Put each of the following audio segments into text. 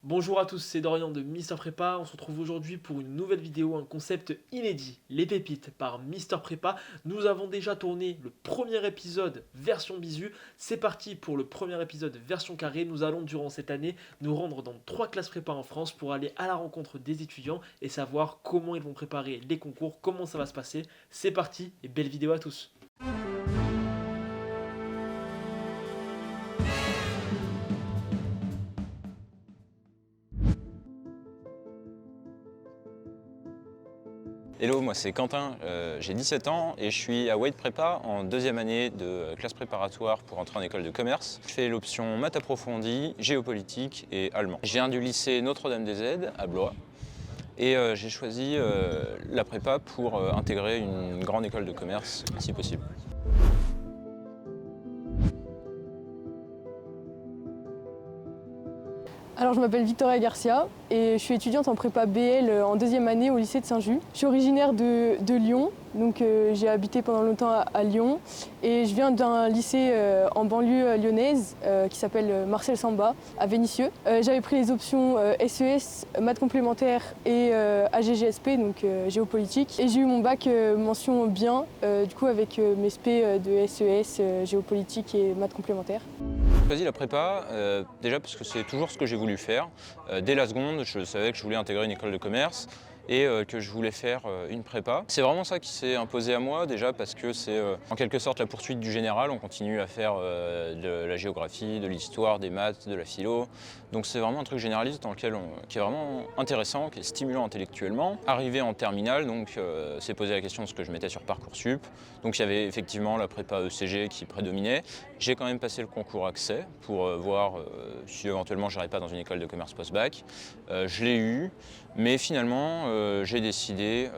Bonjour à tous, c'est Dorian de Mister Prépa. On se retrouve aujourd'hui pour une nouvelle vidéo, un concept inédit, les pépites par Mister Prépa. Nous avons déjà tourné le premier épisode version bisu. C'est parti pour le premier épisode version carré. Nous allons durant cette année nous rendre dans 3 classes prépa en France pour aller à la rencontre des étudiants et savoir comment ils vont préparer les concours, comment ça va se passer. C'est parti et belle vidéo à tous. Hello, moi c'est Quentin, j'ai 17 ans et je suis à Wade Prépa en deuxième année de classe préparatoire pour entrer en école de commerce. Je fais l'option maths approfondie, géopolitique et allemand. Je viens du lycée Notre-Dame-des-Aides à Blois et j'ai choisi la prépa pour intégrer une grande école de commerce si possible. Alors je m'appelle Victoria Garcia et je suis étudiante en prépa BL en deuxième année au lycée de Saint-Just. Je suis originaire de Lyon, donc j'ai habité pendant longtemps à Lyon et je viens d'un lycée en banlieue lyonnaise qui s'appelle Marcel Samba à Vénissieux. J'avais pris les options SES, maths complémentaires et AGGSP, donc géopolitique. Et j'ai eu mon bac mention bien, du coup avec mes SP de SES, géopolitique et maths complémentaires. J'ai choisi la prépa déjà parce que c'est toujours ce que j'ai voulu faire. Dès la seconde, je savais que je voulais intégrer une école de commerce et que je voulais faire une prépa. C'est vraiment ça qui s'est imposé à moi déjà parce que c'est en quelque sorte la poursuite du général. On continue à faire de la géographie, de l'histoire, des maths, de la philo. Donc c'est vraiment un truc généraliste qui est vraiment intéressant, qui est stimulant intellectuellement. Arrivé en terminale, donc s'est posé la question de ce que je mettais sur Parcoursup. Donc il y avait effectivement la prépa ECG qui prédominait. J'ai quand même passé le concours accès pour voir si éventuellement je n'irais pas dans une école de commerce post-bac. Je l'ai eu, mais finalement j'ai décidé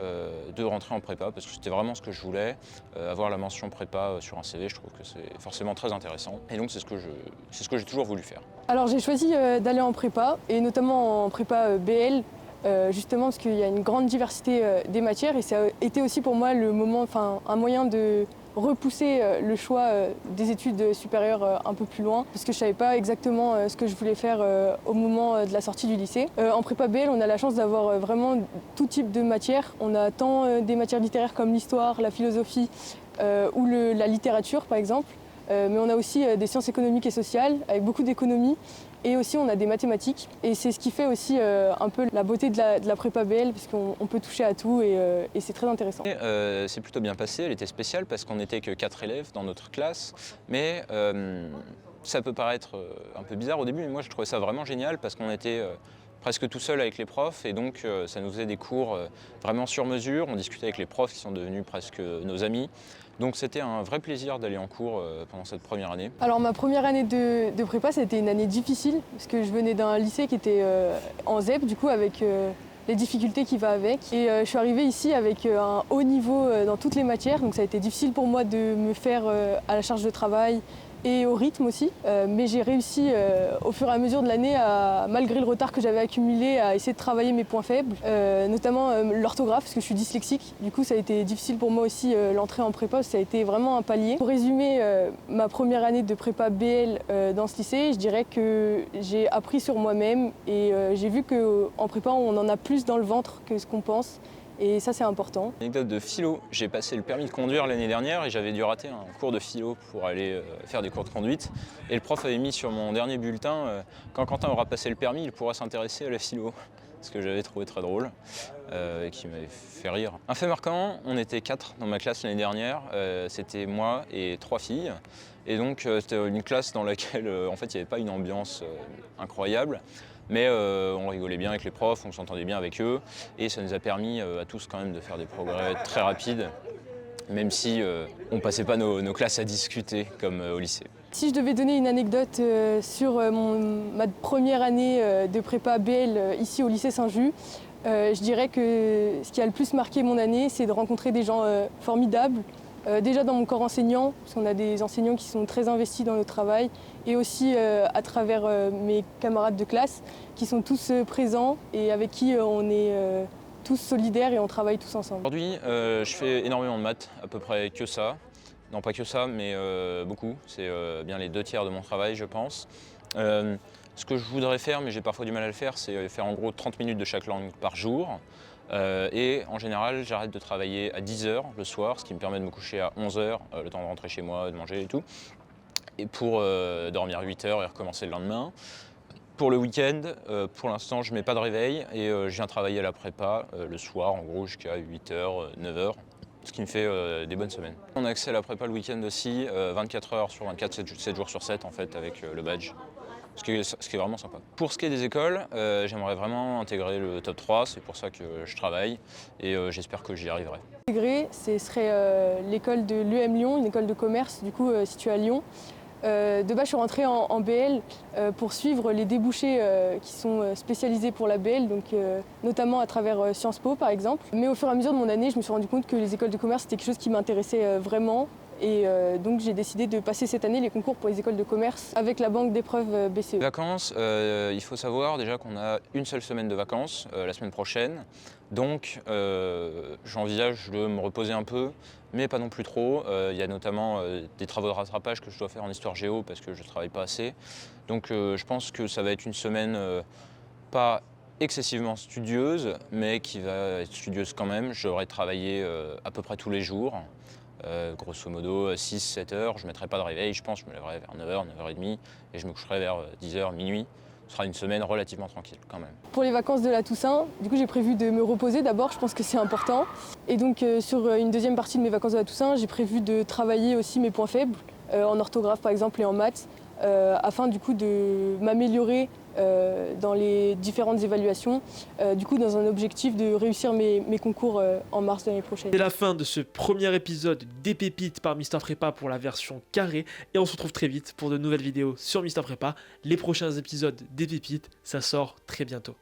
de rentrer en prépa parce que c'était vraiment ce que je voulais. Avoir la mention prépa sur un CV, je trouve que c'est forcément très intéressant. Et donc c'est ce que j'ai toujours voulu faire. Alors j'ai choisi d'aller en prépa et notamment en prépa BL. Justement parce qu'il y a une grande diversité des matières et ça a été aussi pour moi un moyen de repousser le choix des études supérieures un peu plus loin parce que je ne savais pas exactement ce que je voulais faire au moment de la sortie du lycée. En prépa BL, on a la chance d'avoir vraiment tout type de matières. On a tant des matières littéraires comme l'histoire, la philosophie ou la littérature par exemple. Mais on a aussi des sciences économiques et sociales avec beaucoup d'économie et aussi on a des mathématiques et c'est ce qui fait aussi un peu la beauté de la prépa BL parce qu'on peut toucher à tout et c'est très intéressant. C'est plutôt bien passé, elle était spéciale parce qu'on n'était que 4 élèves dans notre classe, mais ça peut paraître un peu bizarre au début, mais moi je trouvais ça vraiment génial parce qu'on était presque tout seul avec les profs et donc ça nous faisait des cours vraiment sur mesure, on discutait avec les profs qui sont devenus presque nos amis. Donc c'était un vrai plaisir d'aller en cours pendant cette première année. Alors ma première année de prépa, c'était une année difficile parce que je venais d'un lycée qui était en ZEP, du coup avec les difficultés qui va avec. Et je suis arrivée ici avec un haut niveau dans toutes les matières, donc ça a été difficile pour moi de me faire à la charge de travail et au rythme aussi. Mais j'ai réussi au fur et à mesure de l'année, malgré le retard que j'avais accumulé, à essayer de travailler mes points faibles, notamment l'orthographe, parce que je suis dyslexique. Du coup, ça a été difficile pour moi aussi l'entrée en prépa, ça a été vraiment un palier. Pour résumer ma première année de prépa BL dans ce lycée, je dirais que j'ai appris sur moi-même et j'ai vu qu'en prépa, on en a plus dans le ventre que ce qu'on pense. Et ça, c'est important. Anecdote de philo, j'ai passé le permis de conduire l'année dernière et j'avais dû rater un cours de philo pour aller faire des cours de conduite. Et le prof avait mis sur mon dernier bulletin quand Quentin aura passé le permis, il pourra s'intéresser à la philo. Ce que j'avais trouvé très drôle et qui m'avait fait rire. Un fait marquant, on était 4 dans ma classe l'année dernière, c'était moi et 3 filles. Et donc c'était une classe dans laquelle en fait il n'y avait pas une ambiance incroyable. Mais on rigolait bien avec les profs, on s'entendait bien avec eux et ça nous a permis à tous quand même de faire des progrès très rapides, même si on ne passait pas nos classes à discuter comme au lycée. Si je devais donner une anecdote sur ma première année de prépa BL ici au lycée Saint-Just, je dirais que ce qui a le plus marqué mon année, c'est de rencontrer des gens formidables. Déjà dans mon corps enseignant, parce qu'on a des enseignants qui sont très investis dans le travail, et aussi à travers mes camarades de classe qui sont tous présents et avec qui on est tous solidaires et on travaille tous ensemble. Aujourd'hui, je fais énormément de maths, à peu près que ça. Non, pas que ça, mais beaucoup. C'est bien les 2 tiers de mon travail, je pense. Ce que je voudrais faire, mais j'ai parfois du mal à le faire, c'est faire en gros 30 minutes de chaque langue par jour. Et en général, j'arrête de travailler à 10 h le soir, ce qui me permet de me coucher à 11 h, le temps de rentrer chez moi, de manger et tout. Et pour dormir 8 h et recommencer le lendemain. Pour le week-end, pour l'instant, je ne mets pas de réveil et je viens travailler à la prépa le soir, en gros, jusqu'à 8 h, 9 h. Ce qui me fait des bonnes semaines. On a accès à la prépa le week-end aussi, 24 h sur 24, 7 jours sur 7 en fait, avec le badge. Ce qui est vraiment sympa. Pour ce qui est des écoles, j'aimerais vraiment intégrer le top 3, c'est pour ça que je travaille et j'espère que j'y arriverai. Intégré, ce serait l'école de l'UM Lyon, une école de commerce du coup située à Lyon. De base, je suis rentrée en BL pour suivre les débouchés qui sont spécialisés pour la BL, donc, notamment à travers Sciences Po par exemple. Mais au fur et à mesure de mon année, je me suis rendu compte que les écoles de commerce c'était quelque chose qui m'intéressait vraiment. Et donc j'ai décidé de passer cette année les concours pour les écoles de commerce avec la banque d'épreuves BCE. Les vacances, il faut savoir déjà qu'on a une seule semaine de vacances la semaine prochaine. Donc j'envisage de me reposer un peu, mais pas non plus trop. Il y a notamment des travaux de rattrapage que je dois faire en histoire géo parce que je ne travaille pas assez. Donc je pense que ça va être une semaine pas excessivement studieuse, mais qui va être studieuse quand même. J'aurai travaillé à peu près tous les jours. Grosso modo 6-7 heures, je ne mettrai pas de réveil, je pense, je me lèverai vers 9 h, 9 h 30 et je me coucherai vers 10 h, minuit. Ce sera une semaine relativement tranquille quand même. Pour les vacances de la Toussaint, du coup j'ai prévu de me reposer d'abord, je pense que c'est important. Et donc sur une deuxième partie de mes vacances de la Toussaint, j'ai prévu de travailler aussi mes points faibles, en orthographe par exemple et en maths, afin du coup de m'améliorer dans les différentes évaluations, du coup dans un objectif de réussir mes concours en mars de l'année prochaine. C'est la fin de ce premier épisode des Pépites par Mister Prépa pour la version carrée et on se retrouve très vite pour de nouvelles vidéos sur Mister Prépa. Les prochains épisodes des Pépites, ça sort très bientôt.